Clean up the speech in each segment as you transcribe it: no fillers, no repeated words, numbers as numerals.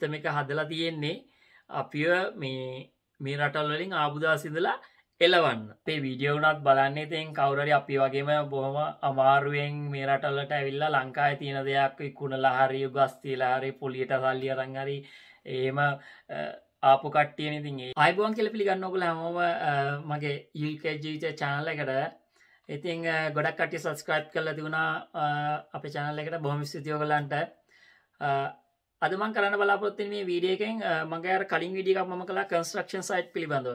System එක හදලා තියෙන්නේ අපිව මේ රටවල් වලින් ආපු දවස් ඉඳලා එලවන්න. අපේ වීඩියෝ උනත් බලන්නේ ඉතින් කවුරු හරි අපි වගේම බොහොම අමාරුවෙන් මේ රටවල් වලට ඇවිල්ලා ලංකාවේ තියෙන දෙයක් විකුණලා හරි උගස් තියලා හරි පොලියට සල්ලි අරන් හරි එහෙම ආපු කට්ටියනේ ඉතින් ඒ ආයිබෝන් කියලා පිළිගන්න ඕගොල්ලෝ හැමෝම මගේ UK ජීවිතය channel එකට. ඉතින් ගොඩක් කට්ටිය subscribe කරලා තිබුණා අපේ channel එකට. බොහොම ස්තුතියි ඔයගලන්ට. අද මම කරන්න බලාපොරොත්තු වෙන්නේ මේ වීඩියෝ එකෙන් මගේ අර කලින් වීඩියෝ එකක් මම කළා construction site පිළිබඳව.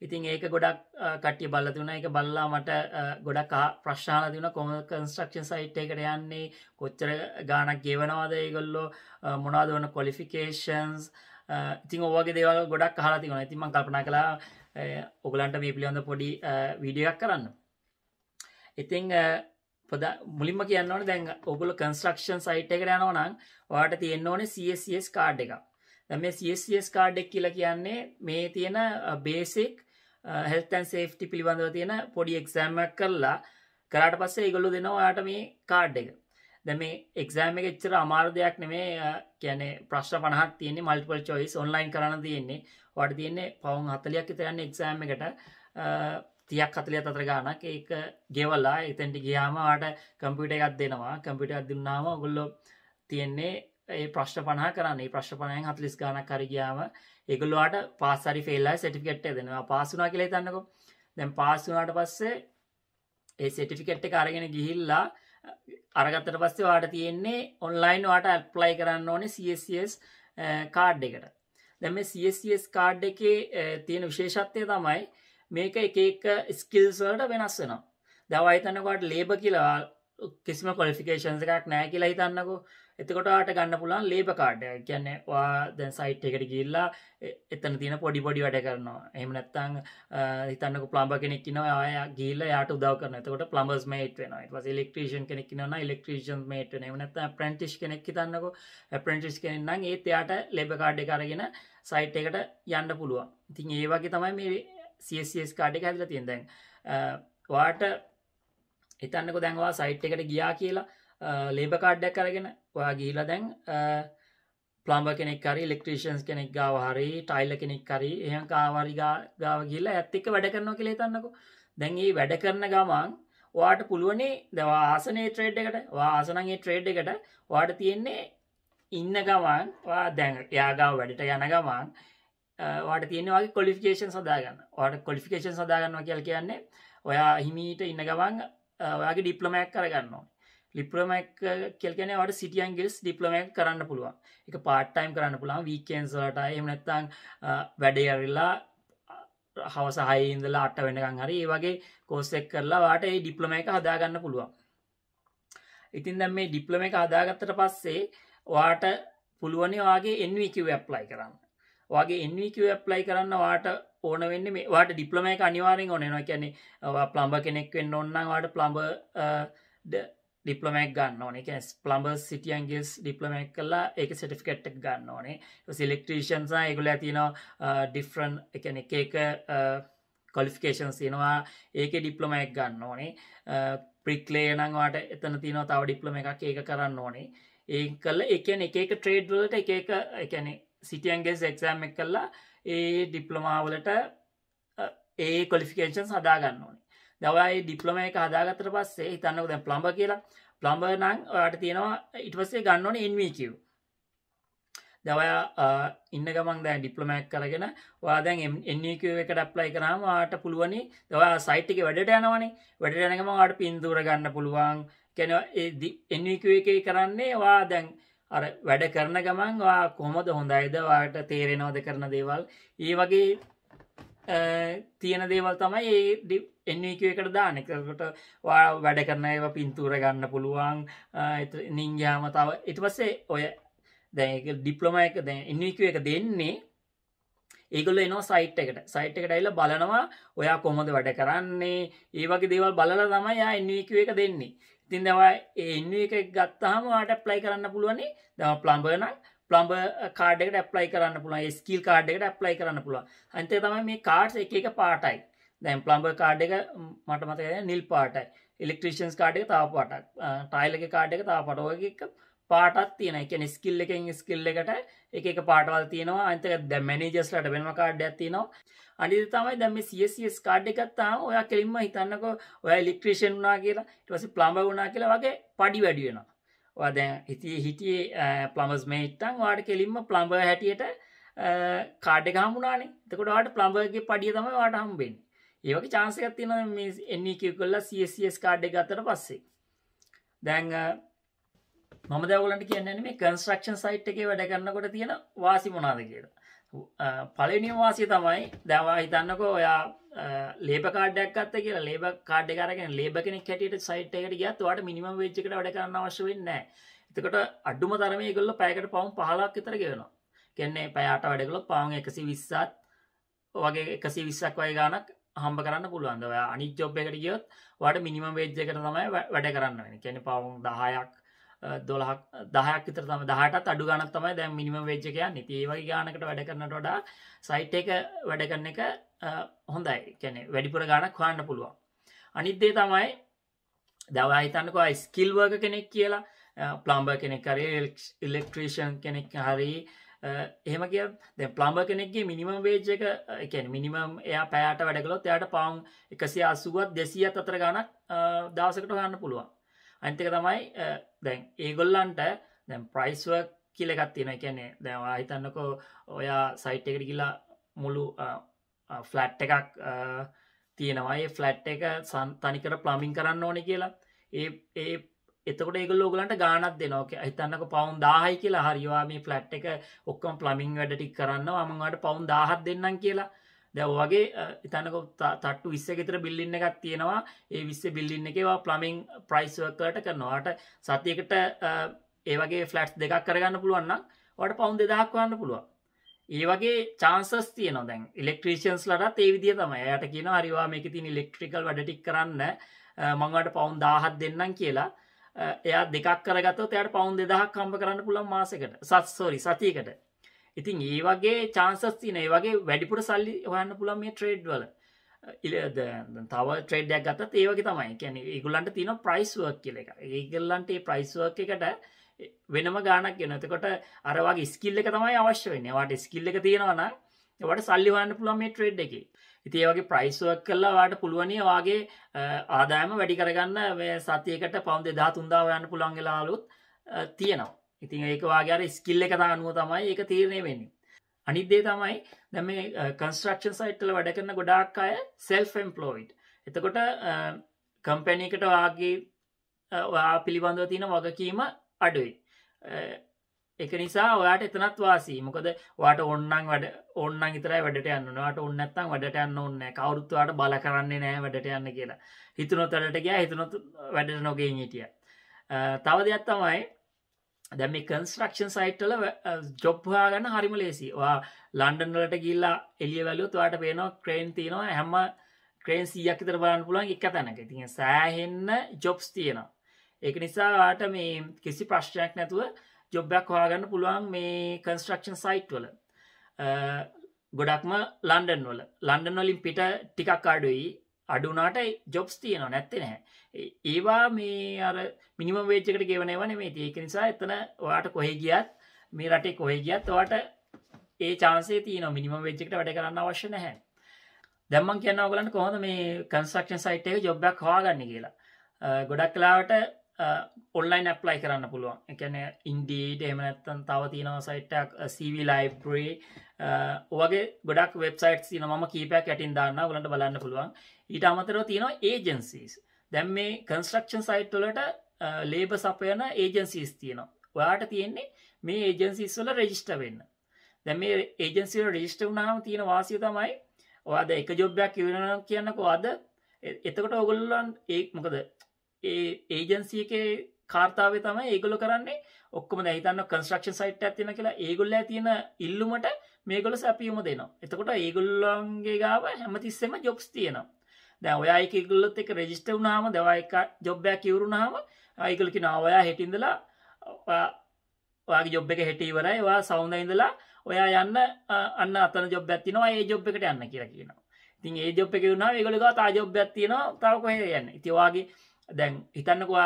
ඉතින් ඒක ගොඩක් කට්ටිය බලලා තිබුණා. ඒක බලලා මට ගොඩක් ප්‍රශ්න අහලා තිබුණා කොහොමද construction site එකකට යන්නේ, කොච්චර ගාණක් ගෙවනවද ඒගොල්ලෝ, මොනවද වන qualifications, ඉතින් ඔය වගේ දේවල් ගොඩක් අහලා තිබුණා. ඉතින් මම කල්පනා කළා ඔයගලන්ට මේ පිළිබඳව පොඩි වීඩියෝ එකක් කරන්න. ඉතින් මුලින්ම කියන්න ඕනේ දැන් ඔයගොල්ලෝ construction site එකට යනවා නම් ඔයාලට තියෙන්න ඕනේ CSCS card එකක්. දැන් මේ CSCS card එක කියලා කියන්නේ මේ තියෙන basic health and safety පිළිබඳව තියෙන පොඩි exam එකක් කරාට පස්සේ ඒගොල්ලෝ දෙනවා ඔයාලට මේ card එක. දැන් මේ exam එක එච්චර අමාරු දෙයක් නෙමෙයි. කියන්නේ ප්‍රශ්න 50ක් තියෙන්නේ multiple choice online කරන්න තියෙන්නේ. ඔයාලට තියෙන්නේ පවුන් 40ක් විතර යන්නේ exam එකට. 30ක් 40ක් අතර ගාණක් ඒක ගෙවලා එතෙන්ට ගියාම ඔයාලට කම්පියුටර් එකක් දෙනවා. කම්පියුටර් එකක් දුන්නාම ඔයගොල්ලෝ තියෙන්නේ ඒ ප්‍රශ්න 50 කරන්නේ. ඒ ප්‍රශ්න 50න් 40 ගාණක් හරි ගියාම ඒගොල්ලෝ ඔයාලට පාස් හරි ෆේල් හරි සර්ටිෆිකේට් එක දෙනවා. පාස් වුණා කියලා හිතන්නකෝ. දැන් පාස් වුණාට පස්සේ ඒ සර්ටිෆිකේට් එක අරගෙන ගිහිල්ලා අරගත්තට පස්සේ ඔයාලට තියෙන්නේ ඔන්ලයින් ඔයාලට ඇප්ලයි කරන්න ඕනේ CSCS කාඩ් එකට. දැන් මේ CSCS කාඩ් එකේ තියෙන විශේෂත්වය තමයි මේක එක එක ස්කිල්ස් වලට වෙනස් වෙනවා. දැන් ඔයා හිතන්නකෝ ඔයාලට ලේබර් කියලා කිසිම ක්වොලිෆිකේෂන්ස් එකක් නැහැ කියලා හිතන්නකෝ. එතකොට ඔයාලට ගන්න පුළුවන් ලේබර් කාඩ් එක. කියන්නේ ඔයා දැන් සයිට් එකට ගිහිල්ලා එතන තියෙන පොඩි වැඩ කරනවා. එහෙම නැත්නම් හිතන්නකෝ ප්ලම්බර් කෙනෙක් ඉන්නවා. ඔයා ගිහිල්ලා එයාට උදව් කරනවා. එතකොට ප්ලම්බර්ස් මේට් වෙනවා. ඊට පස්සේ ඉලෙක්ට්‍රීෂියන් කෙනෙක් ඉන්නවා නම් ඉලෙක්ට්‍රීෂියන්ස් මේට් වෙනවා. එහෙම නැත්නම් ඇප්‍රෙන්ටිස් කෙනෙක් හිතන්නකෝ. ඇප්‍රෙන්ටිස් කෙනෙක් නම් ඒත් එයාට ලේබර් කාඩ් එක අරගෙන සයිට් එකට යන්න පුළුවන්. ඉතින් ඒ වගේ තමයි මේ CSCS කාඩ් එක හැදලා තියෙන. දැන් ඔයාට හිතන්නකෝ දැන් ඔයා සයිට් එකට ගියා කියලා ලේබර් කාඩ් එකක් අරගෙන ඔයා ගිහිලා දැන් ප්ලම්බර් කෙනෙක් හරි ඉලෙක්ට්‍රීෂියන්ස් කෙනෙක් ගාව හරි ටයිලර් කෙනෙක් හරි එහෙම කාවරි ගාව ගිහිල්ලා එයත් එක්ක වැඩ කරනවා කියලා හිතන්නකෝ. දැන් මේ වැඩ කරන ගමන් ඔයාට පුළුවනි දැන් ඔයා ආසනේ ට්‍රේඩ් එකට ඔයා ආසනම් ඒ ට්‍රේඩ් එකට ඔයාට තියෙන්නේ ඉන්න ගමන් ඔයා දැන් එයා ගාව වැඩට යන ගමන් ඔයාට තියෙන්නේ ඔයාගේ ක්වොලිෆිකේෂන්ස් හදාගන්න. ඔයාට ක්වොලිෆිකේෂන්ස් හදාගන්නවා කියලා කියන්නේ ඔයා හිමීට ඉන්න ගමන් ඔයාගේ ඩිප්ලෝමා එකක් කරගන්න ඕනේ. ඩිප්ලෝමා එක කියලා කියන්නේ ඔයාට සිටි ඇන්ඩ් ගිල්ස් ඩිප්ලෝමා එක කරන්න පුළුවන්. ඒක පාර්ට් ටයිම් කරන්න පුළුවන් වීකෙන්ඩ්ස් වලට. එහෙම නැත්නම් වැඩේ ඇරිලා හවස 6 ඉඳලා 8 වෙනකන් හරි ඒ වගේ කෝස් එක කරලා ඔයාට මේ ඩිප්ලෝමා එක හදාගන්න පුළුවන්. ඉතින් දැන් මේ ඩිප්ලෝමා එක හදාගත්තට පස්සේ ඔයාට පුළුවන් ඔයාගේ NVQ ඇප්ලයි කරන්න. ඔයාගේ NVQ ඇප්ලයි කරන්න ඔයාට ඕන වෙන්නේ මේ ඔයාට ඩිප්ලෝමා එක අනිවාර්යෙන් ඕන වෙනවා. කියන්නේ ඔයා ප්ලම්බර් කෙනෙක් වෙන්න ඕන නම් ඔයාට ප්ලම්බර් ඩිප්ලෝමා එක ගන්න ඕනේ. ඒ කියන්නේ ප්ලම්බර්ස් සිටි ඇන්ඩ් ගිල්ස් ඩිප්ලෝමා එක කරලා ඒකේ සර්ටිෆිකේට් එක ගන්න ඕනේ. ඊට පස්සේ ඉලෙක්ට්‍රීෂියන්ස් නම් ඒගොල්ලෝ තියෙනවා ඩිෆරන්ට් ඒ කියන්නේ එක ක්වොලිෆිකේෂන්ස් තියෙනවා. ඒකේ ඩිප්ලෝමා එක ගන්න ඕනේ. බ්‍රික්ලේයර් නම් ඔයාට එතන තියෙනවා තව ඩිප්ලෝමා එකක් ඒක කරන්න ඕනේ. ඒක කළා ඒ කියන්නේ එක ට්‍රේඩ් වලට එක ඒ කියන්නේ සිටි ඇන්ඩ් ගිල්ස් එක්සෑම් එක කළා ඒ ඩිප්ලෝමා වලට ඒ ක්වොලිෆිකේෂන්ස් හදා ගන්න ඕනේ. දැන් ඔයා මේ ඩිප්ලෝමා එක හදාගත්තට පස්සේ හිතන්නකෝ දැන් ප්ලම්බර් කියලා. ප්ලම්බර් නම් ඔයාට තියෙනවා ඊට පස්සේ ගන්න ඕනේ NVQ. දැන් ඔයා ඉන්න ගමන් දැන් ඩිප්ලෝමා එක කරගෙන ඔයා දැන් NVQ එකට ඇප්ලයි කරාම ඔයාට පුළුවනි දැන් ඔයා සයිට් එකේ වැඩට යනවනේ. වැඩට යන ගමන් ඔයාට පින්තූර ගන්න පුළුවන්. කියන්නේ ඒ NVQ එකේ කරන්නේ ඔයා දැන් අර වැඩ කරන ගමන් ඔයා කොහොමද හොඳයිද ඔයාට තේරෙනවද කරන දේවල් ඒ වගේ තියෙන දේවල් තමයි ඒ NVQ එකට දාන්නේ. ඒකට ඔයා වැඩ කරන ඒවා පින්තූර ගන්න පුළුවන්. ඉතින් ගියාම තව ඊට පස්සේ ඔය දැන් ඒක ඩිප්ලෝමා එක දැන් NVQ එක දෙන්නේ ඒගොල්ලෝ එනවා සයිට් එකට. සයිට් එකට ඇවිල්ලා බලනවා ඔයා කොහොමද වැඩ කරන්නේ. ඒ වගේ දේවල් බලලා තමයි යා NVQ එක දෙන්නේ. ඉතින් දැන් ඔයා ඒ NVQ එක ගත්තාම ඔයාට ඇප්ලයි කරන්න පුළුවනි. දැන් ප්ලම්බර් නම් ප්ලම්බර් කාඩ් එකට ඇප්ලයි කරන්න පුළුවන්. ඒ ස්කිල් කාඩ් එකට ඇප්ලයි කරන්න පුළුවන්. අනිත් එක තමයි මේ කාඩ්ස් එක එක පාටයි. දැන් ප්ලම්බර් කාඩ් එක මට මතකයි නිල් පාටයි. ඉලෙක්ට්‍රීෂියන්ස් කාඩ් එක තව පාටක්. ටයිලර්ගේ කාඩ් එක තව පාටක්. ඔය එක පාටක් තියෙනවා. ඒ කියන්නේ ස්කිල් එකෙන් ස්කිල් එකට එක පාටවල් තියෙනවා. අනිත් එක දැන් මැනේජර්ස්ලාට වෙනම කාඩ් එකක් තියෙනවා. අනිත් තමයි දැන් මේ CSCS කාඩ් එකක් ගත්තාම ඔයා කෙලින්ම හිතන්නකෝ ඔයා ඉලෙක්ට්‍රීෂියන් වුණා කියලා, ඊට පස්සේ ප්ලම්බර් වුණා කියලා වගේ පඩි වැඩි වෙනවා. ඔයා දැන් හිටියේ ප්ලම්බර්ස් මේට් නම් ඔයාට කෙලින්ම ප්ලම්බර් හැටියට කාඩ් එක හම්බුණානේ. එතකොට ඔයාට ප්ලම්බර්ගේ පඩිය තමයි ඔයාට හම්බෙන්නේ. ඒ වගේ chance එකක් තියෙනවා මේ NEQ කරලා CSCS කාඩ් එක ගත්තට පස්සේ. දැන් මම දැන් ඔයගලන්ට කියන්නේ මේ කන්ස්ට්‍රක්ෂන් සයිට් එකේ වැඩ කරනකොට තියෙන වාසි මොනවාද කියලා. පළවෙනිම වාසිය තමයි දැන් ඔයා හිතන්නකෝ ඔයා ලේබර් කාඩ් එකක් ගත්තා කියලා. ලේබර් කාඩ් එක අරගෙන ලේබර් කෙනෙක් හැටියට සයිට් එකට ගියත් ඔයාට මිනිමම් වේජ් එකට වැඩ කරන්න අවශ්‍ය වෙන්නේ නැහැ. එතකොට අඩුම තරමේ ඒගොල්ලෝ පැයකට පවුම් 15ක් විතර ගෙවනවා. කියන්නේ පැය 8 වැඩ කළොත් පවුම් 120ක් වගේ 120ක් වගේ ගාණක් හම්බ කරන්න පුළුවන්. ඔයා අනිත් ජොබ් එකට ගියොත් ඔයාට මිනිමම් වේජ් එකට තමයි වැඩ කරන්න වෙන්නේ. කියන්නේ පවුම් 10ක් 10ක් විතර තමයි 18ටත් අඩු ගාණක් තමයි දැන් මිනිමම් වේජ් එක යන්නේ. ඉතින් මේ වගේ ගාණකට වැඩ කරනට වඩා සයිට් එක වැඩ කරන එක හොඳයි. කියන්නේ වැඩිපුර ගාණක් හොයන්න පුළුවන්. අනිත් දේ තමයි දැන් ඔයා හිතන්නකෝ ස්කිල් වර්කර් කෙනෙක් කියලා ප්ලම්බර් කෙනෙක් හරි ඉලෙක්ට්‍රීෂියන් කෙනෙක් හරි එහෙම කිය දැන් ප්ලම්බර් කෙනෙක්ගේ මිනිමම් වේජ් එක ඒ කියන්නේ මිනිමම් එයා පැයට වැඩ කළොත් එයාට පවුම් 180ක් 200ක් අතර ගාණක් දවසකට හොයන්න පුළුවන්. අනිත් එක තමයි දැන් ඒගොල්ලන්ට දැන් ප්‍රයිස් වර්ක් කියලා එකක් තියෙනවා. ඒ කියන්නේ දැන් ඔයා හිතන්නකෝ ඔයා සයිට් එකට ගිහලා මුළු ෆ්ලැට් එකක් තියෙනවා. ඒ ෆ්ලැට් එක තනිකර ප්ලම්බින් කරන්න ඕනේ කියලා. එතකොට ඒගොල්ලෝ ඔයගලන්ට ගාණක් දෙනවා. හිතන්නකෝ පවුම් 1000යි කියලා. හරි ඔයා මේ ෆ්ලැට් එක ඔක්කොම ප්ලම්බින් වැඩ ටික කරනවා. මම ඔයාලට පවුම් 1000ක් දෙන්නම් කියලා. දැන් ඔය වගේ හිතන්නකෝ තට්ටු 20ක විතර බිල්ඩින් එකක් තියෙනවා. ඒ 20 බිල්ඩින් එකේ ඔයා ප්ලම්බින් ප්‍රයිස් වර්ක් වලට කරනවා. ඔයාට සතියකට ඒ වගේ ෆ්ලැට්ස් දෙකක් කරගන්න පුළුවන් නම් ඔයාට පවුම් 2000ක් වන්න පුළුවන්. ඒ වගේ chances තියෙනවා. දැන් ඉලෙක්ට්‍රීෂියන්ස්ලාටත් ඒ විදිය තමයි. එයාට කියනවා හරි ඔයා මේකේ තියෙන ඉලෙක්ට්‍රිකල් වැඩ ටික කරන්න මම ඔයාලට පවුම් 1000ක් දෙන්නම් කියලා. එයා දෙකක් කරගත්තොත් එයාට පවුම් 2000ක් හම්බ කරන්න පුළුවන් මාසෙකට. සතියකට. ඉතින් ඒ වගේ chances තියෙන. ඒ වගේ වැඩිපුර සල්ලි හොයන්න පුළුවන් මේ ට්‍රේඩ් වල. තව ට්‍රේඩ් එකක් ගත්තත් ඒ වගේ තමයි. කියන්නේ ඒගොල්ලන්ට තියෙන ප්‍රයිස් වර්ක් කියලා එකක්. ඒගොල්ලන්ට මේ ප්‍රයිස් වර්ක් එකට වෙනම ගාණක් වෙනවා. එතකොට අර වගේ ස්කිල් එක තමයි අවශ්‍ය වෙන්නේ. ඔයාට ස්කිල් එක තියෙනවා නම් ඔයාට සල්ලි හොයන්න පුළුවන් මේ ට්‍රේඩ් එකේ. ඉතින් ඒ වගේ ප්‍රයිස් වර්ක් කරලා ඔයාට පුළුවන් ඔයාගේ ආදායම වැඩි කරගන්න මේ සතියකට පවුම් 2000 3000 හොයන්න පුළුවන් වෙලාවලුත් තියෙනවා. ඉතින් ඒක ඔයාගේ අර ස්කිල් එක අනුව තමයි ඒක තීරණය වෙන්නේ. අනිත් දේ තමයි දැන් මේ කන්ස්ට්‍රක්ෂන් සයිට් වල වැඩ කරන ගොඩාක් අය self employed. එතකොට කම්පැනි එකට ඔයා පිළිබඳව තියෙන වගකීම අඩුයි. ඒක නිසා ඔයාට එතනත් වාසි. මොකද ඔයාට ඕන්නම් විතරයි වැඩට යන්න ඕනේ. ඔයාට ඕන නැත්නම් වැඩට යන්න ඕනේ නැහැ. කවුරුත් ඔයාට බල කරන්නේ නැහැ වැඩට යන්න කියලා. හිතුනොත් වැඩට ගියා, හිතුනොත් වැඩට නොගෙන් හිටියා. තව දෙයක් තමයි දැන් මේ කන්ස්ට්‍රක්ෂන් සයිට් වල ජොබ් හොයාගන්න හරිම ලේසි. ඔයා ලන්ඩන් වලට ගිහිල්ලා එළිය වැළුවොත් ඔයාට පේනවා ක්‍රේන් තියෙනවා. හැම ක්‍රේන් 100ක් විතර බලන්න පුළුවන් එක තැනක. ඉතින් සෑහෙන්න ජොබ්ස් තියෙනවා. ඒක නිසා ඔයාට මේ කිසි ප්‍රශ්නයක් නැතුව ජොබ් එකක් හොයාගන්න පුළුවන් මේ කන්ස්ට්‍රක්ෂන් සයිට් වල. ගොඩක්ම ලන්ඩන් වල. ලන්ඩන් වලින් පිට ටිකක් අඩුයි. අඩු වුණාට ජොබ්ස් තියෙනවා නැත්තේ නැහැ. ඒවා මේ අර මිනිමම් වේජ් එකට ගෙවන ඒවා නෙමෙයි. ඒක නිසා එතන ඔයාට කොහෙ ගියත් මේ රටේ කොහෙ ගියත් ඔයාට ඒ chance එක තියෙනවා. මිනිමම් වේජ් එකට වැඩ කරන්න අවශ්‍ය නැහැ. දැන් මම කියනවා ඔයගලන්ට කොහොමද මේ කන්ස්ට්‍රක්ෂන් සයිට් එකේ ජොබ් එකක් හොයාගන්නේ කියලා. ගොඩක් වෙලාවට ඔන්ලයින් ඇප්ලයි කරන්න පුළුවන්. ඒ කියන්නේ Indeed එහෙම නැත්නම් තව තියෙනවා සයිට් එකක් CV Library ඔයගේ ගොඩක් වෙබ්සයිට්ස් තියෙනවා. මම කීපයක් යටින් දාන්නම් ඔයගලන්ට බලන්න පුළුවන්. ඊට අමතරව තියෙනවා ඒජන්සීස්. දැන් මේ කන්ස්ට්‍රක්ෂන් සයිට් වලට ලේබර් සපයන ඒජන්සීස් තියෙනවා. ඔයාට තියෙන්නේ මේ ඒජන්සීස් වල රෙජිස්ටර් වෙන්න. දැන් මේ ඒජන්සි වල රෙජිස්ටර් වුණාම තියෙන වාසිය තමයි ඔයාද එක ජොබ් එකක් ඉවරනවා කියනකෝ අද එතකොට ඔයගොල්ලන් මොකද ඒ ඒජන්සි එකේ කාර්යාවේ තමයි ඒගොල්ලෝ කරන්නේ ඔක්කොම දැන් හිතන්න කන්ස්ට්‍රක්ෂන් සයිට් එකක් තියෙනවා කියලා ඒගොල්ලෝ තියෙන ඉල්ලුමට මේගොල්ලෝ සැපියුම දෙනවා. එතකොට ඒගොල්ලන්ගේ ගාව හැමතිස්සෙම ජොබ්ස් තියෙනවා. දැන් ඔයා එක ඒගොල්ලොත් එක්ක රෙජිස්ටර් වුණාම දැන් ඔයා එක ජොබ් එකක් ඉවරුනහම ඒගොල්ලෝ කියනවා ඔයා හෙට ඉඳලා ඔයාගේ ජොබ් එක හෙට ඉවරයි. ඔයා සවුන්දා ඉඳලා ඔයා යන්න අන්න අතන ජොබ් එකක් තියෙනවා. ඒ ජොබ් එකට යන්න කියලා කියනවා. ඉතින් ඒ ජොබ් එකේ වුණාම ඒගොල්ලෝ ගාව තා ජොබ් එකක් තියෙනවා. තව කොහෙද යන්නේ? ඉතින් ඔයාගේ දැන් හිතන්නකෝ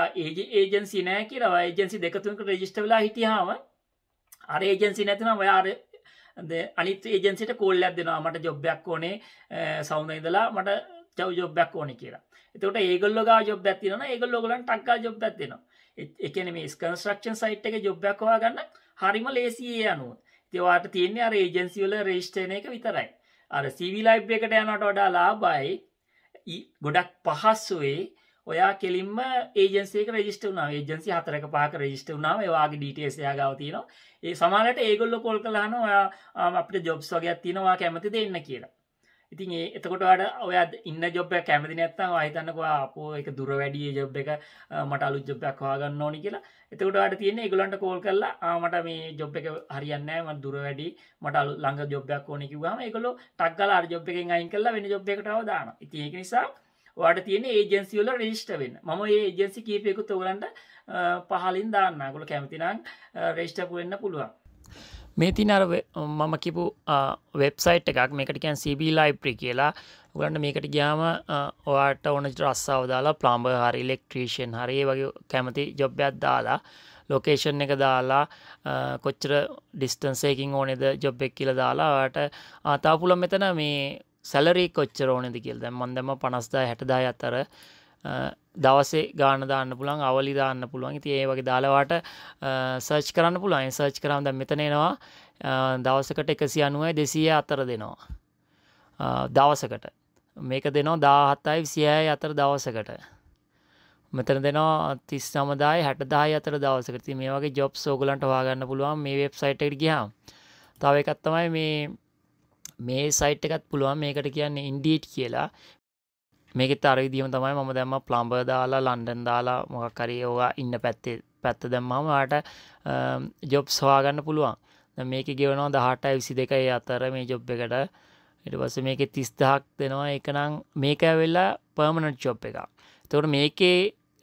ඒජන්සි නෑ කියලා ඒජන්සි දෙක තුනක රෙජිස්ටර් වෙලා හිටියාම අර ඒජන්සි නැතිනම් ඔයා අර අනිත් ඒජන්සිට කෝල් එකක් දෙනවා මට ජොබ් එකක් ඕනේ සවුන්ද ඉඳලා මට ජොබ් එකක් ඕනේ කියලා. එතකොට ඒගොල්ලෝ ගාව ජොබ් එකක් තියෙනවා නම් ඒගොල්ලෝ ඔයගලන්ට ටක් ගාලා ජොබ් එකක් දෙනවා. ඒ කියන්නේ මේ කන්ස්ට්‍රක්ෂන් සයිට් එකේ ජොබ් එකක් හොයාගන්න හරිම ලේසි ඒ අනුව. ඉතින් ඔයාලට තියෙන්නේ අර ඒජන්සි වල රෙජිස්ටර් වෙන එක විතරයි. අර CV ලයිබ්‍රරි එකට යනවට වඩා ලාභයි ගොඩක් පහසුවේ ඔයා කෙලින්ම ඒජන්සි එක රෙජිස්ටර් වුණා. ඒජන්සි 4ක 5ක රෙජිස්ටර් වුණාම ඒ වාගේ ඩීටේල්ස් එයා ගාව තියෙනවා. ඒ සමහරවිට ඒගොල්ලෝ කෝල් කරලා අහනවා ඔයා අපිට ජොබ්ස් වගේක් තියෙනවා ඔයා කැමතිද එන්න කියලා. ඉතින් එතකොට ඔයා ඉන්න ජොබ් එක කැමති නැත්නම් ඔයා හිතන්නකෝ අපෝ ඒක දුර වැඩි ඒ ජොබ් එක මට අලුත් ජොබ් එකක් හොයාගන්න ඕනි කියලා. එතකොට ඔයාට තියෙන්නේ ඒගොල්ලන්ට කෝල් කරලා මට මේ ජොබ් එක හරියන්නේ නැහැ මට දුර වැඩි මට ළඟ ජොබ් එකක් ඕනේ කිව්වම ඒගොල්ලෝ ටක් ගාලා අර ජොබ් එකෙන් අයින් කරලා වෙන ජොබ් එකකට දානවා. ඉතින් ඒක නිසා ඔයාට තියෙන්නේ ඒජන්සි වල රෙජිස්ටර් වෙන්න. මම මේ ඒජන්සි කීපයකුත් ඔයගලන්ට පහලින් දාන්න. ඔයගොල්ලෝ කැමති නම් රෙජිස්ටර් වෙන්න පුළුවන්. මේ තින අර මම කිපු වෙබ්සයිට් එකක් මේකට කියන් CB ලයිබ්‍රරි කියලා. ඔයගලන්ට මේකට ගියාම ඔයාට ඕන රස්සාව දාලා ප්ලම්බර් හරි ඉලෙක්ට්‍රීෂියන් හරි ඒ වගේ කැමති ජොබ් එකක් දාලා ලොකේෂන් එක දාලා කොච්චර ඩිස්ටන්ස් එකකින් ඕනේද ජොබ් එක කියලා දාලා ඔයාට තාම පුළුවන් මෙතන මේ සැලරි කොච්චර ඕනේද කියලා. දැන් මම දැම්ම 50000 60000 අතර දවසේ ගාන දාන්න පුළුවන් අවලි දාන්න පුළුවන්. ඉතින් ඒ වගේ දාලා වාට සර්ච් කරන්න පුළුවන්. ඒ සර්ච් කරාම දැන් මෙතන එනවා දවසකට 190යි 200 අතර දෙනවා. දවසකට. මේක දෙනවා 17යි 26යි අතර දවසකට. මෙතන දෙනවා 39000යි 60000යි අතර දවසකට. ඉතින් මේ වගේ ජොබ්ස් ඕගලන්ට හොයාගන්න පුළුවන් මේ වෙබ්සයිට් එකට ගියාම. තව එකක් තමයි මේ සයිට් එකත් පුළුවන්. මේකට කියන්නේ Indeed කියලා. මේකෙත් අර විදිහම තමයි මම දැම්ම ප්ලම්බර් දාලා ලන්ඩන් දාලා මොකක් හරි ඔයා ඉන්න පැත්ත දැම්මම ඔයාට ජොබ්ස් හොයාගන්න පුළුවන්. දැන් මේකේ ගෙවනවා 18යි 22යි අතර මේ ජොබ් එකට. ඊට පස්සේ මේකේ 30000ක් දෙනවා. ඒක නම් මේක ඇවිල්ලා පර්මනන්ට් ජොබ් එකක්. ඒතකොට මේකේ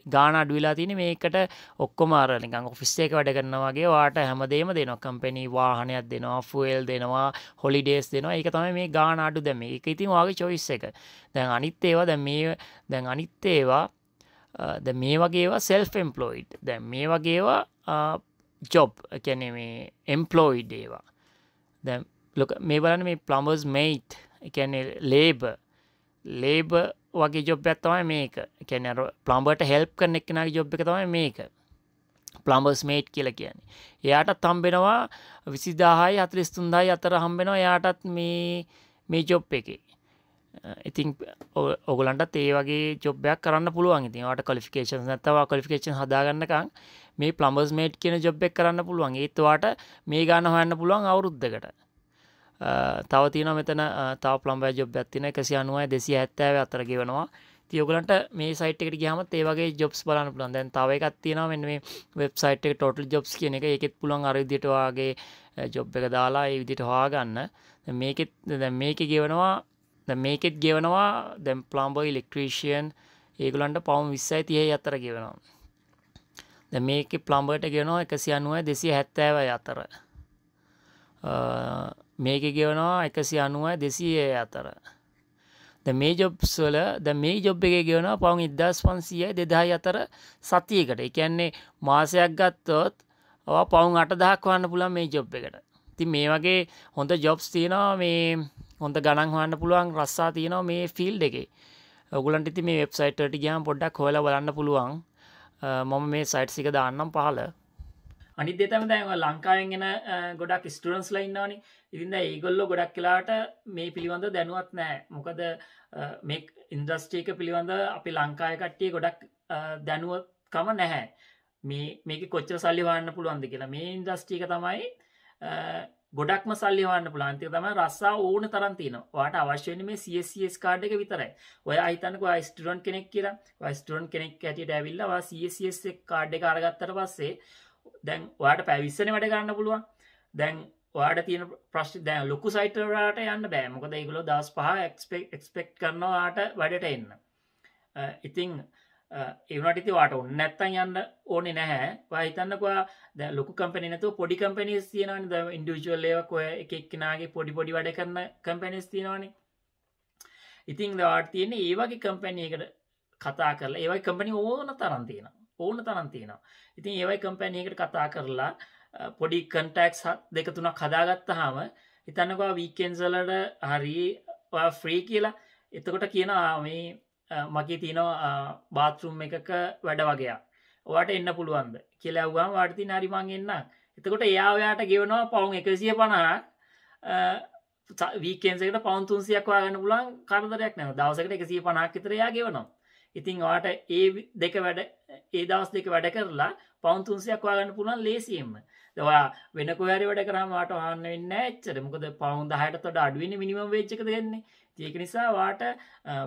ගාණ අඩු වෙලා තියෙන්නේ මේකට ඔක්කොම අර නිකන් ඔෆිස් එකක වැඩ කරනවා වගේ ඔයාට හැමදේම දෙනවා. කම්පැනි වාහනයක් දෙනවා, ෆුවල් දෙනවා, හොලිඩේස් දෙනවා. ඒක තමයි මේ ගාණ අඩු දැන් මේක ඉතින් ඔයාගේ choice එක. දැන් අනිත් ඒවා දැන් මේ වගේ ඒවා self employed. දැන් මේ වගේ ඒවා job කියන්නේ මේ employed ඒවා. දැන් look මේ බලන්න මේ plumbers mate කියන්නේ labor වගේ ජොබ් එකක් තමයි මේක. ඒ කියන්නේ අර ප්ලම්බර්ට හෙල්ප් කරන එක්කෙනාගේ ජොබ් එක තමයි මේක. ප්ලම්බර්ස් මේට් කියලා කියන්නේ. එයාටත් හම්බෙනවා 20000යි 43000යි අතර හම්බෙනවා එයාටත් මේ ජොබ් එකේ. ඉතින් ඔයගලන්ටත් ඒ වගේ ජොබ් එකක් කරන්න පුළුවන්. ඉතින් ඔයාලට ක්වොලිෆිකේෂන්ස් නැත්නම් ඔයා ක්වොලිෆිකේෂන් හදාගන්නකම් මේ ප්ලම්බර්ස් මේට් කියන ජොබ් එක කරන්න පුළුවන්. ඒත් ඔයාට මේ ගාන හොයන්න පුළුවන් අවුරුද්දකට. තව තියෙනවා මෙතන තව ප්ලම්බර් ජොබ් එකක් තියෙනවා 190යි 270 අතර ගෙවනවා. ඉතින් ඔයගලන්ට මේ සයිට් එකට ගියාමත් ඒ වගේ ජොබ්ස් බලන්න පුළුවන්. දැන් තව එකක් තියෙනවා මෙන්න මේ වෙබ්සයිට් එකේ total jobs කියන එක. ඒකෙත් පුළුවන් අර විදිහට ඔයාගේ ජොබ් එක දාලා ඒ විදිහට හොයාගන්න. දැන් මේකෙත් ගෙවනවා දැන් ප්ලම්බර් ඉලෙක්ට්‍රීෂියන් ඒගොල්ලන්ට පවුම් 20යි 30යි අතර ගෙවනවා. දැන් මේකේ ප්ලම්බර්ට ගෙවනවා 190යි 270යි අතර. මේකේ ගෙවනවා 190යි 200යි අතර. දැන් මේ ජොබ්ස් වල දැන් මේ ජොබ් එකේ ගෙවනවා පවුම් 1500යි 2000යි අතර සතියකට. ඒ කියන්නේ මාසයක් ගත්තොත් ඔයා පවුම් 8000ක් හොයන්න පුළුවන් මේ ජොබ් එකට. ඉතින් මේ වගේ හොඳ ජොබ්ස් තියෙනවා මේ හොඳ ගණන් හොයන්න පුළුවන් රස්සා තියෙනවා මේ ෆීල්ඩ් එකේ. ඔයගොල්ලන්ට ඉතින් මේ වෙබ්සයිට් වලට ගියාම පොඩ්ඩක් හොයලා බලන්න පුළුවන්. මම මේ සයිට්ස් එක දාන්නම් පහළ. අනිත් දේ තමයි දැන් ලංකාවෙන් එන ගොඩක් ස්ටුඩන්ට්ස්ලා ඉන්නවනේ. ඉතින් දැන් ඒගොල්ලෝ ගොඩක් වෙලාවට මේ පිළිබඳව දැනුවත් නැහැ. මොකද මේ ඉන්ඩස්ට්‍රි එක පිළිබඳව අපි ලංකාවේ කට්ටිය ගොඩක් දැනුවත්කම නැහැ. මේකේ කොච්චර සල්ලි හොයන්න පුළුවන්ද කියලා. මේ ඉන්ඩස්ට්‍රි එක තමයි ගොඩක්ම සල්ලි හොයන්න පුළුවන්. ඒක තමයි රස්සා ඕන තරම් තියෙනවා. ඔයාට අවශ්‍ය වෙන්නේ මේ CSCS කාඩ් එක විතරයි. ඔයා හිතන්නකෝ ඔයා ස්ටුඩන්ට් කෙනෙක් කියලා. ඔයා ස්ටුඩන්ට් කෙනෙක් හැටියට ඇවිල්ලා ඔයා CSCS කාඩ් එක අරගත්තට පස්සේ දැන් ඔයාට පැය 20නේ වැඩ ගන්න පුළුවන්. දැන් ඔයාට තියෙන ප්‍රශ්නේ දැන් ලොකු සයිට් වලට යන්න බෑ. මොකද ඒගොල්ලෝ දවස් 5 එක්ස්පෙක්ට් කරනවා ඔයාට වැඩට එන්න. ඉතින් ඒ වුණාට ඉතින් ඔයාට ඕනේ නැත්තම් යන්න ඕනේ නැහැ. ඔයා හිතන්නකෝ දැන් ලොකු කම්පැනි නැතුව පොඩි කම්පැනිස් තියෙනවානේ. දැන් ඉන්ඩිවිජුවල් ඒවා කොය එක එක්කෙනාගේ පොඩි වැඩ කරන කම්පැනිස් තියෙනවානේ. ඉතින් ඔයාට තියෙන්නේ ඒ වගේ කම්පැනි එකකට කතා කරලා ඒ වගේ කම්පැනි ඕන තරම් තියෙනවා. ඉතින් ඒ වගේ කම්පැනි එකකට කතා කරලා පොඩි කන්ටැක්ට්ස් දෙක තුනක් හදාගත්තාම හිතන්නකෝ වීකෙන්ඩ්ස් වලට හරි ඔයා ෆ්‍රී කියලා. එතකොට කියනවා මේ මගේ තියෙනවා බාත්රූම් එකක වැඩ වගේක්. ඔයාට එන්න පුළුවන්ද කියලා ඇහුවාම ඔයාට තියෙන හරි මං එන්නම්. එතකොට එයා ඔයාට ගෙවනවා පවුන් 150ක් වීකෙන්ඩ්ස් එකට පවුන් 300ක් හොයාගන්න පුළුවන් කරදරයක් නැහැ. දවසකට 150ක් විතර එයා ගෙවනවා. ඉතින් ඔයාට ඒ දවස් දෙක වැඩ කරලා පවුන් 300ක් හොයාගන්න පුළුවන් ලේසියෙන්ම. දැන් ඔයා වෙන කොහේ හරි වැඩ කරාම ඔයාට හොයන්න වෙන්නේ නැහැ එච්චර. මොකද පවුන් 10ටත් වඩා අඩු වෙන්නේ මිනිමම් වේජ් එක දෙන්නේ. ඒක නිසා ඔයාට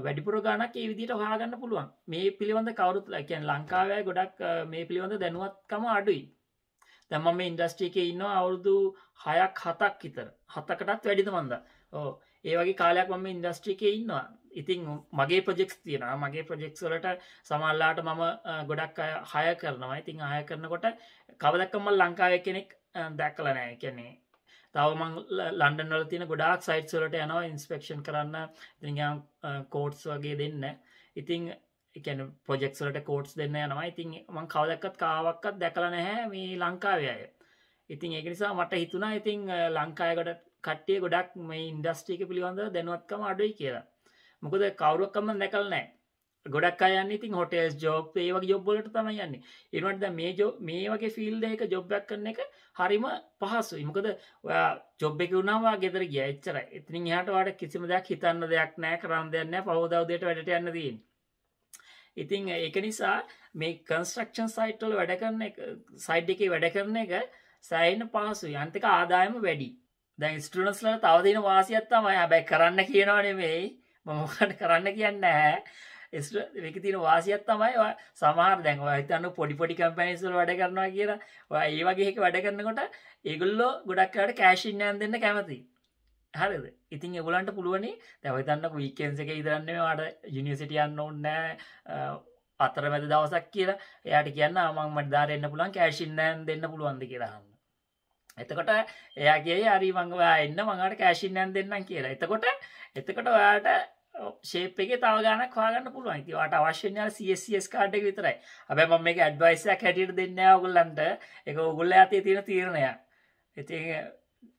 වැඩිපුර ගාණක් ඒ විදිහට හොයාගන්න පුළුවන්. මේ පිළිබඳ කවුරුත් කියන්නේ ලංකාවේ ගොඩක් මේ පිළිබඳ දැනුවත්කම අඩුයි. දැන් මම මේ ඉන්ඩස්ට්‍රි එකේ ඉන්නවා අවුරුදු 6ක් 7ක් විතර. 7කටත් වැඩිද මන්ද. ඔව්. ඒ වගේ කාලයක් මම මේ ඉන්ඩස්ට්‍රි එකේ ඉන්නවා. ඉතින් මගේ ප්‍රොජෙක්ට්ස් තියෙනවා. මගේ ප්‍රොජෙක්ට්ස් වලට සමහරලාට මම ගොඩක් අය හයර් කරනවා. ඉතින් හයර් කරනකොට කවදාවත් මම ලංකාවේ කෙනෙක් දැක්කලා නැහැ. කියන්නේ තව මම ලන්ඩන් වල තියෙන ගොඩාක් සයිට්ස් වලට යනවා ඉන්ස්පෙක්ෂන් කරන්න. ඉතින් යා කෝඩ්ස් වගේ දෙන්න. ඉතින් ඒ කියන්නේ ප්‍රොජෙක්ට්ස් වලට කෝඩ්ස් දෙන්න යනවා. ඉතින් මම කවදාවත් කාවක්වත් දැකලා නැහැ මේ ලංකාවේ අය. ඉතින් ඒක නිසා මට හිතුණා ඉතින් ලංකාවේ කට්ටිය ගොඩක් මේ ඉන්ඩස්ට්‍රි එක පිළිබඳව දැනුවත්කම අඩුයි කියලා. මොකද කවුරක්වම දැකලා නැහැ. ගොඩක් අය යන්නේ ඉතින් හොටෙල්ස් ජොබ් ඒ වගේ ජොබ් වලට තමයි යන්නේ. ඒ වුණාට දැන් මේ වගේ ෆීල්ඩ් එකක ජොබ් එකක් කරන එක හරිම පහසුයි. මොකද ඔයා ජොබ් එකේ වුණාම ඔයා ගෙදර ගියා එච්චරයි. එතනින් එහාට ඔයාට කිසිම දෙයක් හිතන්න දෙයක් නැහැ, කරන්න දෙයක් නැහැ. පහවදා උදේට වැඩට යන්න තියෙන්නේ. ඉතින් ඒක නිසා මේ කන්ස්ට්‍රක්ෂන් සයිට් වල වැඩ කරන එක සයිට් එකේ වැඩ කරන එක සෑහෙන පහසුයි. අනිත් එක ආදායම වැඩි. දැන් ස්ටුඩන්ට්ස් වල තව තියෙන වාසියක් තමයි හැබැයි කරන්න කියනවා නෙමෙයි. මම මොකක්ද කරන්න කියන්නේ නැහැ. මේකේ තියෙන වාසියක් තමයි සමහර දැන් ඔය හිතන්න පොඩි කම්පැනිස් වල වැඩ කරනවා කියලා. ඔය ඒ වගේ එක වැඩ කරනකොට ඒගොල්ලෝ ගොඩක් වෙලාවට කෑෂ් ඉන් යන දෙන්න කැමතියි. හරිද? ඉතින් ඒගොල්ලන්ට පුළුවනි දැන් ඔය හිතන්න වීකෙන්ඩ්ස් එකේ ඉදරන් නෙමෙයි ඔයාලට යුනිවර්සිටි යන්න ඕනේ නැහැ. අතරමැද දවසක් කියලා එයාට කියන්න මම මට දාර එන්න පුළුවන් කෑෂ් ඉන් දෙන්න පුළුවන්ද කියලා අහන්න. එතකොට එයා කියයි හරි මම ඔයා එන්න මම ඔයාලට කෑෂ් ඉන් දෙන්නම් කියලා. එතකොට ඔයාට ෂේප් එකේ තව ගාණක් හොයාගන්න පුළුවන්. ඉතින් ඔයාට අවශ්‍ය වෙන්නේ CSCS කාඩ් එක විතරයි. හැබැයි මම මේක ඇඩ්වයිස් එකක් හැටියට දෙන්නේ නැහැ ඔයගොල්ලන්ට. ඒක ඔයගොල්ලෝ යතේ තියෙන තීරණයක්.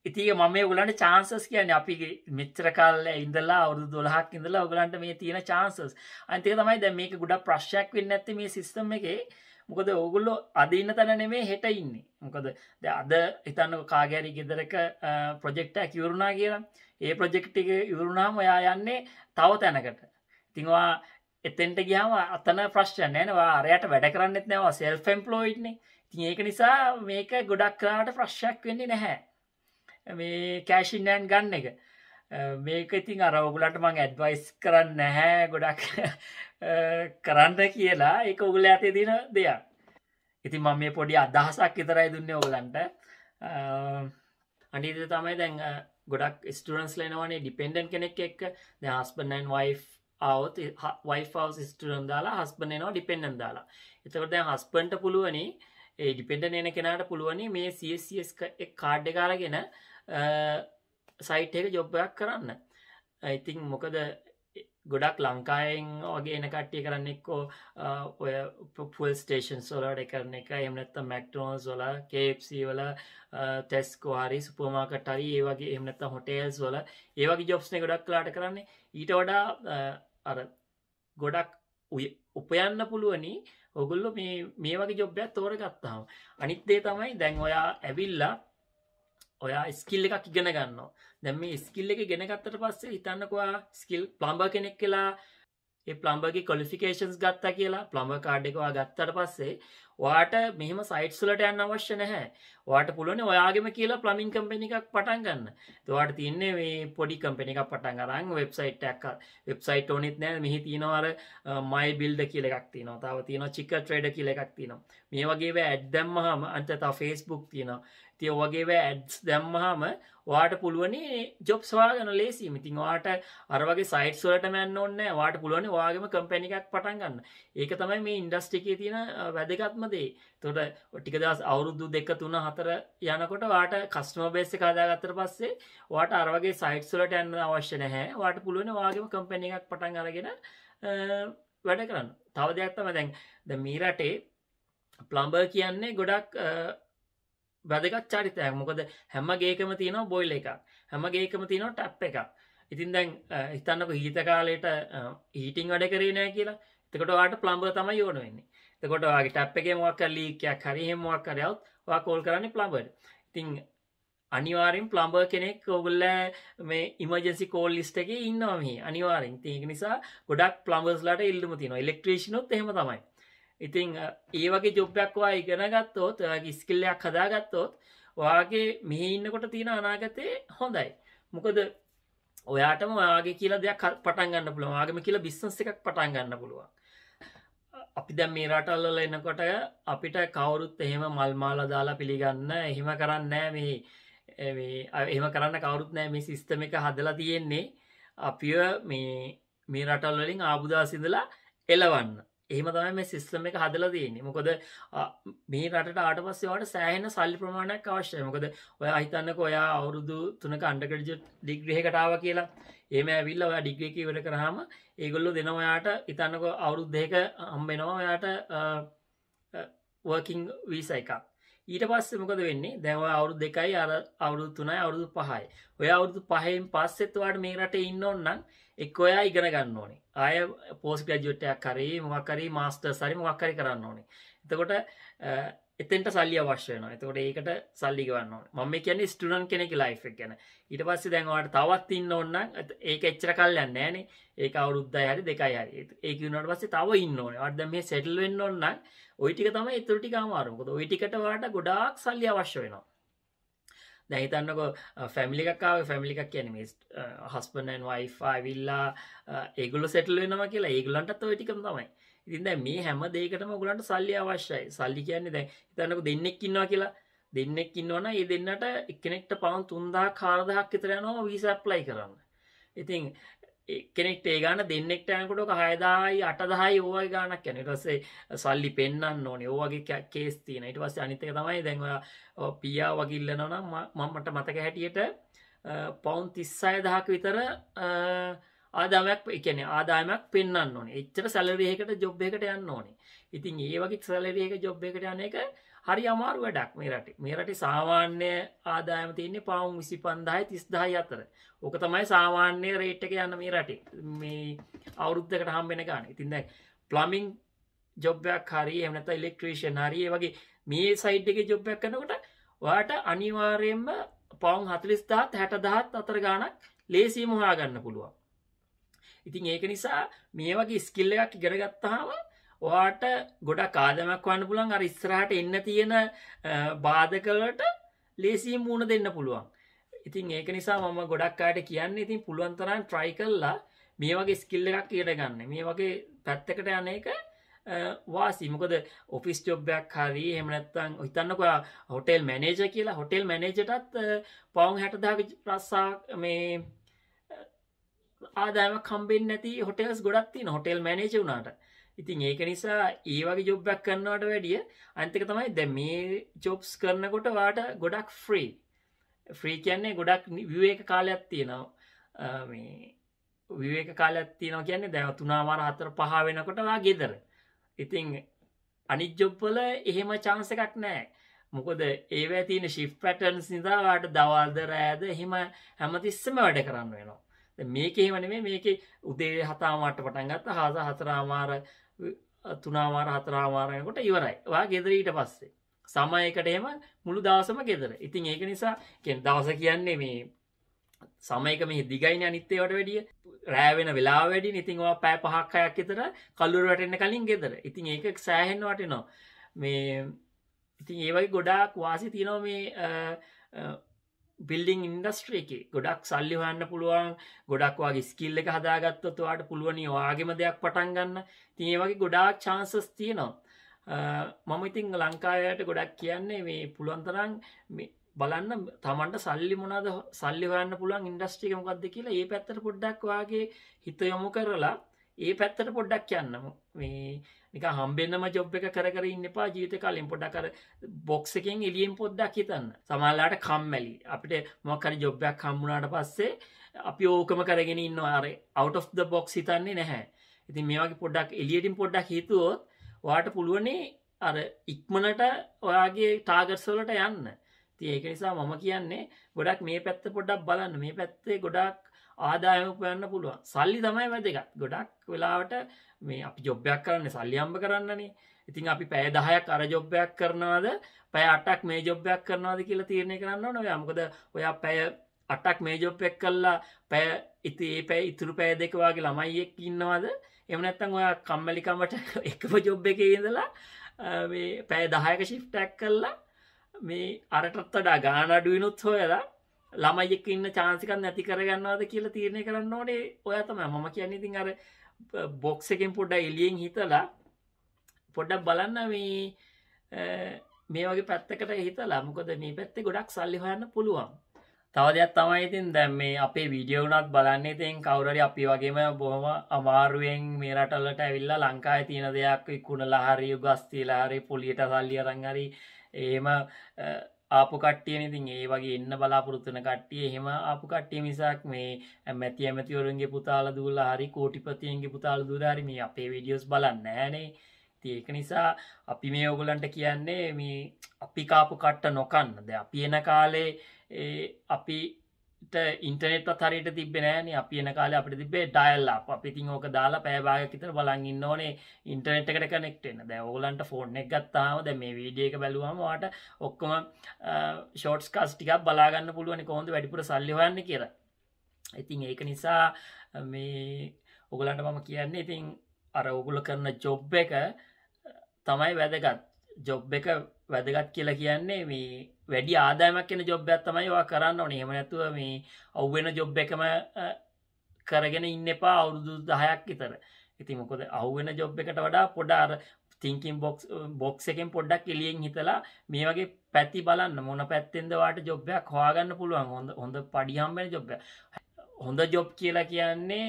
ඉතින් මම මේ ඔයගොල්ලන්ට chances කියන්නේ අපි මෙච්චර කාලේ ඉඳලා අවුරුදු 12ක් ඉඳලා ඔයගොල්ලන්ට මේ තියෙන chances. අනිත් එක තමයි දැන් මේක ගොඩක් ප්‍රශ්නයක් වෙන්නේ නැත්තේ මේ සිස්ටම් එකේ. මොකද ඕගොල්ලෝ අද ඉන්න තැන නෙමෙයි හෙට ඉන්නේ. මොකද දැන් අද හිතන්නකො කාගේ හරි ගෙදරක ප්‍රොජෙක්ට් එකක් ඉවරුණා කියලා. ඒ ප්‍රොජෙක්ට් එක ඉවරුණාම ඔයා යන්නේ තව තැනකට. ඉතින් ඔයා එතෙන්ට ගියාම අතන ප්‍රශ්න නැහැ නේ. ඔයා අරයට වැඩ කරන්නෙත් නැහැ. ඔයා self employed නේ. ඉතින් ඒක නිසා මේක ගොඩක් කරාට ප්‍රශ්නයක් වෙන්නේ නැහැ. මේ කෑෂ් ඉන් හෑන්ඩ් ගන්න එක. මේක ඉතින් අර ඔයගොල්ලන්ට මම ඇඩ්වයිස් කරන්නේ නැහැ ගොඩක් කරන්න කියලා. ඒක ඔයගොල්ලෝ යතේ දින දෙයක්. ඉතින් මම මේ පොඩි අදහසක් විතරයි දුන්නේ ඔයගොල්ලන්ට. අනිත් එක තමයි දැන් ගොඩක් ස්ටුඩන්ට්ස්ලා එනවනේ ඩිපෙන්ඩන්ට් කෙනෙක් එක්ක. දැන් හස්බන්ඩ් ඇන්ඩ් වයිෆ් આવොත් වයිෆ් හවුස් ස්ටුඩන්ට් දාලා හස්බන්ඩ් එනවා ඩිපෙන්ඩන්ට් දාලා. එතකොට දැන් හස්බන්ඩ්ට පුළුවනි ඒ ඩිපෙන්ඩන්ට් එන කෙනාට පුළුවනි මේ CSCS කාඩ් එක අරගෙන සයිට් එක ජොබ් එකක් කරන්න. ඉතින් මොකද ගොඩක් ලංකාවෙන් වගේ එන කට්ටිය කරන්නේ එක්කෝ ඔය ෆුල් ස්ටේෂන්ස් වල වැඩ කරන එක. එහෙම නැත්නම් මැක්ඩොනල්ඩ්ස් වල, KFC වල, ටෙස්කෝ හරි සුපර් මාකට් හරි ඒ වගේ එහෙම නැත්නම් හොටෙල්ස් වල ඒ වගේ ජොබ්ස් නේ ගොඩක් වෙලාට කරන්නේ. ඊට වඩා අර ගොඩක් උපයන්න පුළුවනි ඔයගොල්ලෝ මේ වගේ ජොබ් එකක් තෝරගත්තාම. අනිත් දේ තමයි දැන් ඔයා ඇවිල්ලා ඔයා ස්කිල් එකක් ඉගෙන ගන්නවා. දැන් මේ ස්කිල් එක ඉගෙන ගත්තට පස්සේ හිතන්නකෝ ඔයා ස්කිල් ප්ලම්බර් කෙනෙක් කියලා ඒ ප්ලම්බර්ගේ ක්වොලිෆිකේෂන්ස් ගත්තා කියලා ප්ලම්බර් කාඩ් එක ඔයා ගත්තට පස්සේ ඔයාට මෙහෙම සයිට්ස් වලට යන්න අවශ්‍ය නැහැ. ඔයාට පුළුවන් ඔයාගෙම කියලා ප්ලම්බින් කම්පැනි එකක් පටන් ගන්න. ඒත් ඔයාට තියන්නේ මේ පොඩි කම්පැනි එකක් පටන් අරන් වෙබ්සයිට් එකක් වෙබ්සයිට් ඕනෙත් නැහැ. මෙහි තියෙනවා අර මයි බිල්ඩර් කියලා එකක් තියෙනවා. තව තියෙනවා චිකන් ට්‍රේඩර් කියලා එකක් තියෙනවා. මේ වගේ වේ ඇඩ් දැම්මහම අන්ත තව Facebook තියෙනවා. ඉතින් ඔය වගේ වේ ඇඩ්ස් දැම්මහම ඔයාට පුළුවනි ජොබ්ස් හොයාගන්න ලේසියි. ඉතින් ඔයාට අර වගේ සයිට්ස් වලටම යන්න ඕනේ නැහැ. ඔයාට පුළුවනි ඔයාගේම කම්පැනි එකක් පටන් ගන්න. ඒක තමයි මේ ඉන්ඩස්ට්‍රි එකේ තියෙන වැදගත්ම දේ. එතකොට ටික දවස් අවුරුදු 2 3 4 යනකොට ඔයාට කස්ටමර් බේස් එක හදාගත්තට පස්සේ ඔයාට අර වගේ සයිට්ස් වලට යන්න අවශ්‍ය නැහැ. ඔයාට පුළුවන් ඔයාගේම කම්පැනි එකක් පටන් අරගෙන වැඩ කරන්න. තව දෙයක් තමයි දැන් මේ රටේ ප්ලම්බර් කියන්නේ ගොඩක් වැදගත් චරිතයක්. මොකද හැම ගේකම තියෙනවා බොයිලර් එකක්. හැම ගේකම තියෙනවා ටැප් එකක්. ඉතින් දැන් හිතන්නකො ඊට කාලේට හීටින් වැඩ කරේ නැහැ කියලා. එතකොට ඔයාලට ප්ලම්බර් තමයි ඕන වෙන්නේ. එතකොට ඔයාගේ ටැප් එකේ මොකක් හරි ලීක් එකක් හරි එහෙම මොකක් හරි આવුත් ඔයා කෝල් කරන්නේ ප්ලම්බර්ට. ඉතින් අනිවාර්යෙන් ප්ලම්බර් කෙනෙක් ඕගොල්ලෝ මේ ඉමර්ජන්සි කෝල් ලිස්ට් එකේ ඉන්නවා මෙහි අනිවාර්යෙන්. ඉතින් ඒක නිසා ගොඩක් ප්ලම්බර්ස්ලාට ඉල්ලුම තියෙනවා. ඉලෙක්ට්‍රීෂියනොත් එහෙම තමයි. ඉතින් ඒ වගේ ජොබ් එකක් ඔයා ඉගෙන ගත්තොත් ඔයාගේ ස්කිල් එකක් හදාගත්තොත් ඔයාගේ මෙහි ඉන්නකොට තියෙන අනාගතේ හොඳයි. මොකද ඔයාටම ඔයාගේ කියලා දෙයක් පටන් ගන්න පුළුවන්. ඔයාගේම කියලා බිස්නස් එකක් පටන් ගන්න පුළුවන්. අපි දැන් මේ රටවල වල එනකොට අපිට කවුරුත් එහෙම මල් මාලා දාලා පිළිගන්න එහෙම කරන්නේ නැහැ මේ එහෙම කරන්න කවුරුත් නැහැ. මේ සිස්ටම් එක හදලා තියෙන්නේ අපිව මේ රටවල වලින් ආපුදාස් ඉඳලා එලවන්න. එහෙම තමයි මේ සිස්ටම් එක හදලා තියෙන්නේ. මොකද මේ රටට ආවට පස්සේ ඔයාලට සෑහෙන සල්ලි ප්‍රමාණයක් අවශ්‍යයි. මොකද ඔයා හිතන්නකෝ ඔයා අවුරුදු 3ක අන්ඩර්ග්‍රැජුවේට් ඩිග්‍රී එකකට ආවා කියලා. එහෙම ඇවිල්ලා ඔයා ඩිග්‍රී එක ඉවර කරාම ඒගොල්ලෝ දෙනවා ඔයාට හිතන්නකෝ අවුරුදු 2ක හම්බ වෙනවා ඔයාට වර්කින් වීසා එකක්. ඊට පස්සේ මොකද වෙන්නේ? දැන් ඔයා අවුරුදු 2යි අර අවුරුදු 3යි අවුරුදු 5යි. ඔයා අවුරුදු 5න් පස්සෙත් ඔයාට මේ රටේ ඉන්න ඕන නම් එක්ක ඔයා ඉගෙන ගන්න ඕනේ. ආය පෝස්ට් ග්‍රැජුවේට් එකක් හරි මොකක් හරි මාස්ටර්ස් හරි මොකක් හරි කරන්න ඕනේ. එතකොට එතෙන්ට සල්ලි අවශ්‍ය වෙනවා. එතකොට ඒකට සල්ලි ගෙවන්න ඕනේ. මම මේ කියන්නේ ස්ටුඩන්ට් කෙනෙක්ගේ ලයිෆ් එක ගැන. ඊට පස්සේ දැන් ඔයාලට තවත් ඉන්න ඕන නම් ඒක එච්චර කල් යන්නේ නැහනේ. ඒක අවුරුද්දයි හරි 2යි හරි. ඒක ඉන්නාට පස්සේ තව ඉන්න ඕනේ. ඔයාලට දැන් මේ සෙටල් වෙන්න ඕන නම් ওই ටික තමයි ඊටු ටික අමාරු. මොකද ওই ටිකට ඔයාලට ගොඩාක් සල්ලි අවශ්‍ය වෙනවා. දැන් හිතන්නකෝ ෆැමිලි එකක් ආවේ ෆැමිලි එකක් කියන්නේ මේ හස්බන්ඩ් ඇන්ඩ් වයිෆ් ආවිල්ලා ඒගොල්ලෝ සෙටල් වෙනවා කියලා ඒගොල්ලන්ටත් ওই ටිකම තමයි. ඉතින් දැන් මේ හැම දෙයකටම ඔයගොල්ලන්ට සල්ලි අවශ්‍යයි. සල්ලි කියන්නේ දැන් හිතන්නකෝ දෙන්නෙක් ඉන්නවා කියලා. දෙන්නෙක් ඉන්නවනම් ඒ දෙන්නට එක්කෙනෙක්ට පවුන් 3000ක් 4000ක් විතර යනවා වීසා ඇප්ලයි කරන්න. ඉතින් කෙනෙක්ට ඒ ගාන දෙන්නෙක්ට යනකොට ඔක 6000යි 8000යි ඕවගේ ගානක් යනවා. ඊට පස්සේ සල්ලි පෙන්නන්න ඕනේ. ඕවගේ කේස් තියෙනවා. ඊට පස්සේ අනිත් එක තමයි දැන් ඔයා පියා වගේ ඉල්ලනවා නම් මට මතක හැටියට පවුන් 36000ක විතර ආදායමක් ඒ කියන්නේ ආදායමක් පෙන්වන්න ඕනේ. එච්චර සැලරි එකකට ජොබ් එකකට යන්න ඕනේ. ඉතින් ඒ වගේ සැලරි එක ජොබ් එකකට යන එක හරි අමාරු වැඩක් මේ රටේ. මේ රටේ සාමාන්‍ය ආදායම තියෙන්නේ පවුන් 25000යි 30000යි අතර. ඕක තමයි සාමාන්‍ය රේට් එක යන මේ රටේ. මේ අවුරුද්දකට හම්බෙන ගාන. ඉතින් දැන් ප්ලම්බින් ජොබ් එකක් හරි එහෙම නැත්නම් ඉලෙක්ට්‍රීෂියන් හරි ඒ වගේ මේ සයිඩ් එකේ ජොබ් එකක් කරනකොට ඔයාට අනිවාර්යයෙන්ම පවුන් 40000ත් 60000ත් අතර ගාණක් ලේසියෙන්ම හොයාගන්න පුළුවන්. ඉතින් ඒක නිසා මේ වගේ ස්කිල් එකක් ඉගෙන ගත්තාම ඔයාට ගොඩක් ආදායමක් වන්න පුළුවන්. අර ඉස්සරහට එන්න තියෙන බාධක වලට ලේසියෙන් මුහුණ දෙන්න පුළුවන්. ඉතින් ඒක නිසා මම ගොඩක් අයට කියන්නේ ඉතින් පුළුවන් තරම් try කරලා මේ වගේ ස්කිල් එකක් ඉගෙන ගන්න. මේ වගේ පැත්තකට යන එක වාසි. මොකද ඔෆිස් ජොබ් එකක් හරි එහෙම නැත්නම් හිතන්නකෝ හොටෙල් මැනේජර් කියලා. හොටෙල් මැනේජර්ටත් පවුන් 60000ක රස්සා මේ ආදායමක් හම්බෙන්නේ නැති හොටෙල්ස් ගොඩක් තියෙනවා. හොටෙල් මැනේජර් වුණාට. ඉතින් ඒක නිසා ඒ වගේ ජොබ් එකක් කරනවට වැඩිය අනිත් එක තමයි දැන් මේ ජොබ්ස් කරනකොට ඔයාට ගොඩක් ෆ්‍රී. ෆ්‍රී කියන්නේ ගොඩක් විවේක කාලයක් තියෙනවා. මේ විවේක කාලයක් තියෙනවා කියන්නේ දැන් 3:00 4 5 වෙනකොට ඔයා ගෙදර. ඉතින් අනිත් ජොබ් වල එහෙම chance එකක් නැහැ. මොකද ඒවැය තියෙන shift patterns නිසා ඔයාට දවල්ද රෑද එහෙම හැමතිස්සෙම වැඩ කරන්න වෙනවා. දැන් මේකේ එහෙම නෙමෙයි. මේකේ උදේ 7:00ට පටන් ගත්තා හවස 4:00 3:00 4:00 වෙනකොට ඉවරයි. ඔයා ගෙදර ඊට පස්සේ සමයකට එහෙම මුළු දවසම ගෙදර. ඉතින් ඒක නිසා කියන්නේ දවස කියන්නේ මේ සමයක මේ දිගයිනේ අනිත් ඒවාට වැඩිය. රෑ වෙන වෙලාව වැඩිනේ. ඉතින් ඔයා පැය 5ක් 6ක් විතර කල්ලුර වැටෙන්න කලින් ගෙදර. ඉතින් ඒක සෑහෙන්න වටිනවා. මේ ඉතින් ඒ වගේ ගොඩාක් වාසි තියෙනවා මේ බිල්ඩිං ඉන්ඩස්ට්‍රි එකේ. ගොඩක් සල්ලි හොයන්න පුළුවන්. ගොඩක් වගේ ස්කිල් එක හදාගත්තොත් ඔයාට පුළුවන් ඔයාගේම දෙයක් පටන් ගන්න. ඉතින් ඒ වගේ ගොඩාක් chances තියෙනවා. මම ඉතින් ලංකාවට ගොඩක් කියන්නේ මේ පුළුවන් තරම් මේ බලන්න තමන්ට සල්ලි මොනවාද සල්ලි හොයන්න පුළුවන් ඉන්ඩස්ට්‍රි එක මොකක්ද කියලා ඒ පැත්තට පොඩ්ඩක් ඔයාගේ හිත යොමු කරලා ඒ පැත්තට පොඩ්ඩක් යන්න. මේ නිකන් හම්බෙන්නම ජොබ් එක කර කර ඉන්න එපා. ජීවිත කාලෙන් පොඩ්ඩක් අර බොක්ස් එකෙන් එළියෙන් පොඩ්ඩක් හිතන්න. සමහරවිට කම්මැලි. අපිට මොකක් හරි ජොබ් එකක් හම්බුනාට පස්සේ අපි ඕකම කරගෙන ඉන්නවා. අර out of the box හිතන්නේ නැහැ. ඉතින් මේ වගේ පොඩ්ඩක් එළියටින් පොඩ්ඩක් හිතුවොත් ඔයාට පුළුවනි අර ඉක්මනට ඔයාගේ ටාගට්ස් වලට යන්න. ඉතින් ඒක නිසා මම කියන්නේ ගොඩක් මේ පැත්ත පොඩ්ඩක් බලන්න. මේ පැත්තේ ගොඩක් ආදායම උපයන්න පුළුවන්. සල්ලි තමයි වැදගත්. ගොඩක් වෙලාවට මේ අපි ජොබ් එකක් කරන්නේ සල්ලි හම්බ කරන්නනේ. ඉතින් අපි පැය 10ක් අර ජොබ් එකක් කරනවද පැය 8ක් මේ ජොබ් එකක් කරනවද කියලා තීරණය කරන්න ඕනේ. ඔයා මොකද ඔයා පැය 8ක් මේ ජොබ් එක කළා පැය ඉතුරු පැය දෙක වගේ ළමයි එක්ක ඉන්නවද? එහෙම නැත්නම් ඔයා කම්මැලිකමට එකම ජොබ් එකේ ඉඳලා මේ පැය 10ක ෂිෆ්ට් එකක් කළා මේ අරටත් වඩා ගාණ අඩුවිනුත් හොයලා ළමයි එක්ක ඉන්න chance එකක් නැති කරගන්නවද කියලා තීරණය කරන්න ඕනේ. ඔයා තමයි මම කියන්නේ. ඉතින් අර බොක්ස් එකෙන් පොඩ්ඩක් එළියෙන් හිතලා පොඩ්ඩක් බලන්න මේ වගේ පැත්තකට හිතලා. මොකද මේ පැත්තේ ගොඩක් සල්ලි හොයන්න පුළුවන්. තව දෙයක් තමයි ඉතින් දැන් මේ අපේ වීඩියෝ උනත් බලන්නේ ඉතින් කවුරු හරි අපි වගේම බොහොම අමාරුවෙන් මේ රටවලට ඇවිල්ලා ලංකාවේ තියෙන දෙයක් විකුණලා හරි උගස් තියලා හරි පොලියට සල්ලි අරන් හරි එහෙම ආපු කට්ටියනේ. ඉතින් ඒ වගේ එන්න බලාපොරොත්තු වෙන කට්ටිය එහෙම ආපු කට්ටිය මිසක් මේ ඇමතිවරුන්ගේ පුතාලා දූලා හරි කෝටිපතියන්ගේ පුතාලා දූලා හරි මේ අපේ වීඩියෝස් බලන්නේ නැහනේ. ඉතින් ඒක නිසා අපි මේ ඕගොල්ලන්ට කියන්නේ මේ අපි කාපු කට්ට නොකන්න. දැන් අපි එන කාලේ අපිට ඉන්ටර්නෙට්වත් හරියට තිබ්බේ නෑනේ. අපි එන කාලේ අපිට තිබ්බේ ඩයල් අප්. අපි ඉතින් ඕක දාලා පැය භාගයක් විතර බලන් ඉන්න ඕනේ ඉන්ටර්නෙට් එකට කනෙක්ට් වෙන්න. දැන් ඕගොල්ලන්ට ෆෝන් එක ගත්තාම දැන් මේ වීඩියෝ එක බැලුවාම ඔයාට ඔක්කොම ෂෝට්ස් කාස්ට් ටිකක් බලා ගන්න පුළුවන් කොහොමද වැඩිපුර සල්ලි හොයන්නේ කියලා. ඉතින් ඒක නිසා මේ ඕගොල්ලන්ට මම කියන්නේ ඉතින් අර ඕගොල්ලෝ කරන ජොබ් එක තමයි වැදගත්. ජොබ් එක වැදගත් කියලා කියන්නේ මේ වැඩි ආදායමක් වෙන ජොබ් එකක් තමයි ඔයා කරන්න ඕනේ. එහෙම නැතුව මේ අවු වෙන ජොබ් එකම කරගෙන ඉන්න එපා අවුරුදු 10ක් විතර. ඉතින් මොකද අවු වෙන ජොබ් එකට වඩා පොඩ අර thinking box එකෙන් පොඩ්ඩක් එළියෙන් හිතලා මේ වගේ පැති බලන්න මොන පැත්තෙන්ද ඔයාට ජොබ් එකක් හොයාගන්න පුළුවන්. හොඳ පඩි හම්බ වෙන ජොබ් එකක්. හොඳ ජොබ් කියලා කියන්නේ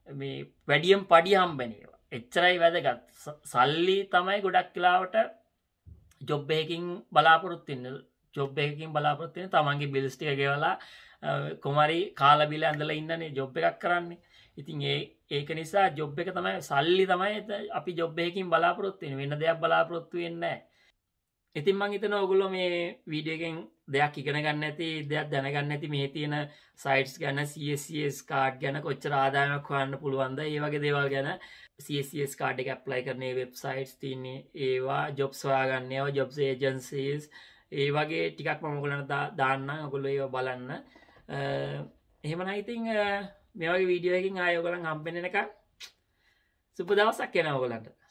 මේ වැඩියෙන් පඩි හම්බෙන ඒවා. එච්චරයි වැදගත්. සල්ලි තමයි ගොඩක් වෙලාවට ජොබ් එකකින් බලාපොරොත්තු වෙන්නේ. ජොබ් එකකින් බලාපොරොත්තු වෙන්නේ තමන්ගේ බිල්ස් ටික ගෙවලා කොමාරි කාලා බිල ඇඳලා ඉන්නනේ ජොබ් එකක් කරන්නේ. ඉතින් ඒක නිසා ජොබ් එක තමයි සල්ලි තමයි අපි ජොබ් එකකින් බලාපොරොත්තු වෙන්නේ. වෙන දෙයක් බලාපොරොත්තු වෙන්නේ නැහැ. ඉතින් මං හිතනවා ඔයගොල්ලෝ මේ වීඩියෝ එකෙන් දෙයක් ඉගෙන ගන්න නැති දෙයක් දැනගන්න නැති මේ තියෙන සයිට්ස් ගැන CSCS කාඩ් ගැන කොච්චර ආදායමක් හොයන්න පුළුවන්ද ඒ වගේ දේවල් ගැන CSCS කාඩ් එක ඇප්ලයි කරන ඒ වෙබ්සයිට්ස් තියෙන්නේ ඒවා ජොබ්ස් හොයාගන්න ඒවා ජොබ්ස් ඒජන්සීස් ඒ වගේ ටිකක් මම ඔයගොල්ලන්ට දාන්නම් ඔයගොල්ලෝ ඒවා බලන්න. එහෙමනම් ඉතින් මේ වගේ වීඩියෝ එකකින් ආයෙ ඔයගොල්ලන් හම්බෙන්න එනකන් සුබ දවසක් එනවා ඔයගොල්ලන්ට.